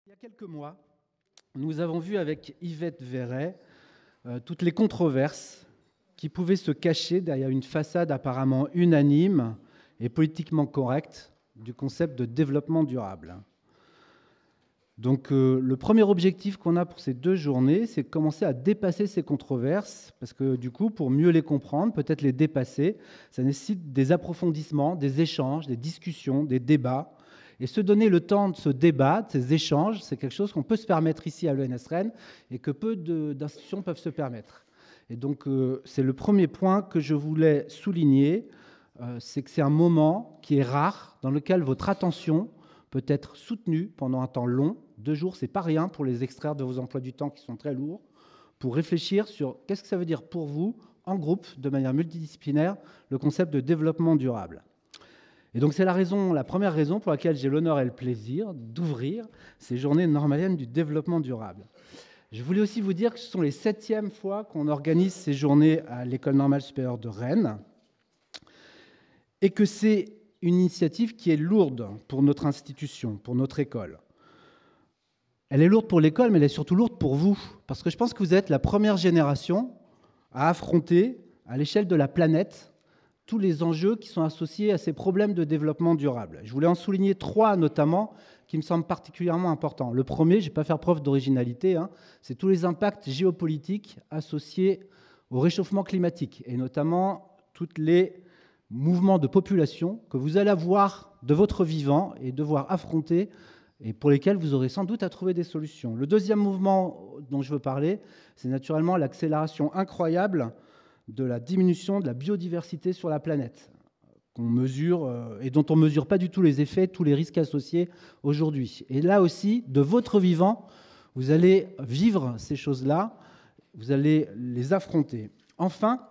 Il y a quelques mois, nous avons vu avec Yvette Verret toutes les controverses qui pouvaient se cacher derrière une façade apparemment unanime et politiquement correcte du concept de développement durable. Donc le premier objectif qu'on a pour ces 2 journées, c'est de commencer à dépasser ces controverses, parce que du coup, pour mieux les comprendre, peut-être les dépasser, ça nécessite des approfondissements, des échanges, des discussions, des débats. Et se donner le temps de ce débat, de ces échanges, c'est quelque chose qu'on peut se permettre ici à l'ENS Rennes et que peu d'institutions peuvent se permettre. Et donc c'est le premier point que je voulais souligner, c'est que c'est un moment qui est rare, dans lequel votre attention peut être soutenue pendant un temps long. 2 jours, c'est pas rien pour les extraire de vos emplois du temps qui sont très lourds, pour réfléchir sur qu'est-ce que ça veut dire pour vous, en groupe, de manière multidisciplinaire, le concept de développement durable. Et donc c'est la première raison pour laquelle j'ai l'honneur et le plaisir d'ouvrir ces journées normaliennes du développement durable. Je voulais aussi vous dire que ce sont les 7e fois qu'on organise ces journées à l'École normale supérieure de Rennes et que c'est une initiative qui est lourde pour notre institution, pour notre école. Elle est lourde pour l'école, mais elle est surtout lourde pour vous, parce que je pense que vous êtes la première génération à affronter, à l'échelle de la planète, tous les enjeux qui sont associés à ces problèmes de développement durable. Je voulais en souligner 3 notamment qui me semblent particulièrement importants. Le premier, je ne vais pas faire preuve d'originalité, c'est tous les impacts géopolitiques associés au réchauffement climatique, et notamment tous les mouvements de population que vous allez avoir de votre vivant et devoir affronter, et pour lesquels vous aurez sans doute à trouver des solutions. Le deuxième mouvement dont je veux parler, c'est naturellement l'accélération incroyable de la diminution de la biodiversité sur la planète, qu'on mesure et dont on ne mesure pas du tout les effets, tous les risques associés aujourd'hui. Et là aussi, de votre vivant, vous allez vivre ces choses-là, vous allez les affronter. Enfin,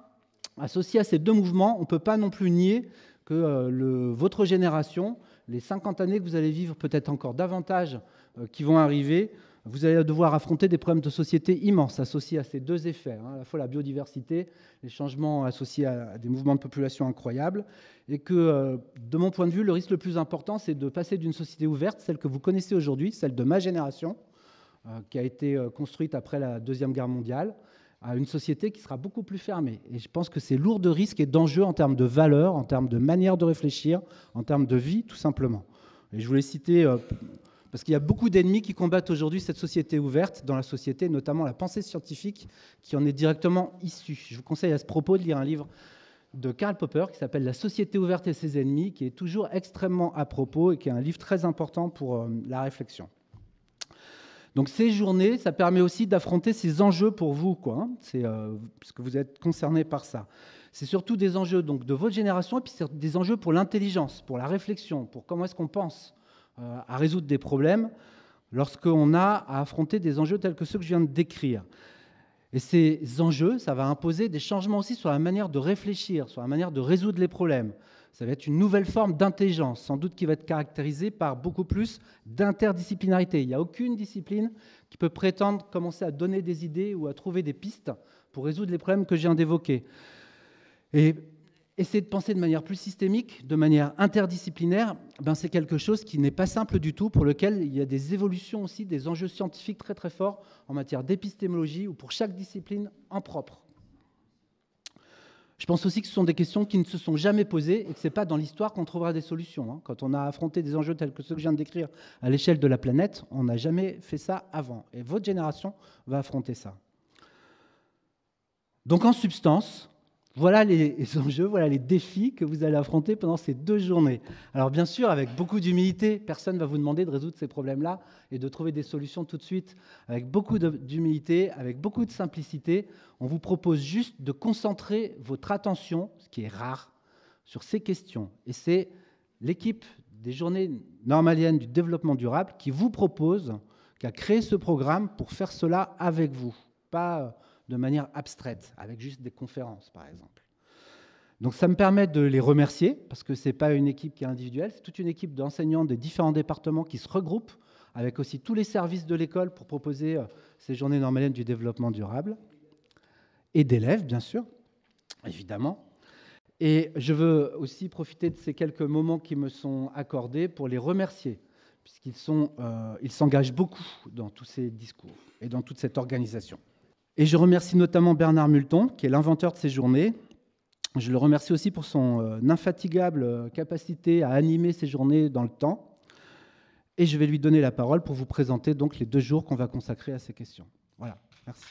associé à ces 2 mouvements, on ne peut pas non plus nier que votre génération, les 50 années que vous allez vivre, peut-être encore davantage qui vont arriver, vous allez devoir affronter des problèmes de société immenses associés à ces 2 effets, à la fois la biodiversité, les changements associés à des mouvements de population incroyables, et que, de mon point de vue, le risque le plus important, c'est de passer d'une société ouverte, celle que vous connaissez aujourd'hui, celle de ma génération, qui a été construite après la Deuxième Guerre mondiale, à une société qui sera beaucoup plus fermée. Et je pense que c'est lourd de risques et d'enjeux en termes de valeurs, en termes de manière de réfléchir, en termes de vie, tout simplement. Et je voulais citer... parce qu'il y a beaucoup d'ennemis qui combattent aujourd'hui cette société ouverte dans la société, notamment la pensée scientifique qui en est directement issue. Je vous conseille à ce propos de lire un livre de Karl Popper qui s'appelle « La société ouverte et ses ennemis », qui est toujours extrêmement à propos et qui est un livre très important pour la réflexion. Donc ces journées, ça permet aussi d'affronter ces enjeux pour vous, parce que vous êtes concernés par ça. C'est surtout des enjeux donc, de votre génération et puis c'est des enjeux pour l'intelligence, pour la réflexion, pour comment est-ce qu'on pense à résoudre des problèmes lorsqu'on a à affronter des enjeux tels que ceux que je viens de décrire. Et ces enjeux, ça va imposer des changements aussi sur la manière de réfléchir, sur la manière de résoudre les problèmes. Ça va être une nouvelle forme d'intelligence, sans doute qui va être caractérisée par beaucoup plus d'interdisciplinarité. Il n'y a aucune discipline qui peut prétendre commencer à donner des idées ou à trouver des pistes pour résoudre les problèmes que je viens d'évoquer. Et essayer de penser de manière plus systémique, de manière interdisciplinaire, c'est quelque chose qui n'est pas simple du tout, pour lequel il y a des évolutions aussi, des enjeux scientifiques très très forts en matière d'épistémologie ou pour chaque discipline en propre. Je pense aussi que ce sont des questions qui ne se sont jamais posées et que ce n'est pas dans l'histoire qu'on trouvera des solutions. Quand on a affronté des enjeux tels que ceux que je viens de décrire à l'échelle de la planète, on n'a jamais fait ça avant. Et votre génération va affronter ça. Donc en substance, voilà les enjeux, voilà les défis que vous allez affronter pendant ces 2 journées. Alors bien sûr, avec beaucoup d'humilité, personne ne va vous demander de résoudre ces problèmes-là et de trouver des solutions tout de suite. Avec beaucoup d'humilité, avec beaucoup de simplicité, on vous propose juste de concentrer votre attention, ce qui est rare, sur ces questions. Et c'est l'équipe des journées normaliennes du développement durable qui vous propose, qui a créé ce programme pour faire cela avec vous, pas de manière abstraite, avec juste des conférences, par exemple. Donc ça me permet de les remercier, parce que ce n'est pas une équipe qui est individuelle, c'est toute une équipe d'enseignants des différents départements qui se regroupent, avec aussi tous les services de l'école pour proposer ces journées normaliennes du développement durable, et d'élèves, bien sûr, évidemment. Et je veux aussi profiter de ces quelques moments qui me sont accordés pour les remercier, puisqu'ils ils s'engagent beaucoup dans tous ces discours et dans toute cette organisation. Et je remercie notamment Bernard Multon, qui est l'inventeur de ces journées. Je le remercie aussi pour son infatigable capacité à animer ces journées dans le temps. Et je vais lui donner la parole pour vous présenter donc les 2 jours qu'on va consacrer à ces questions. Voilà, merci.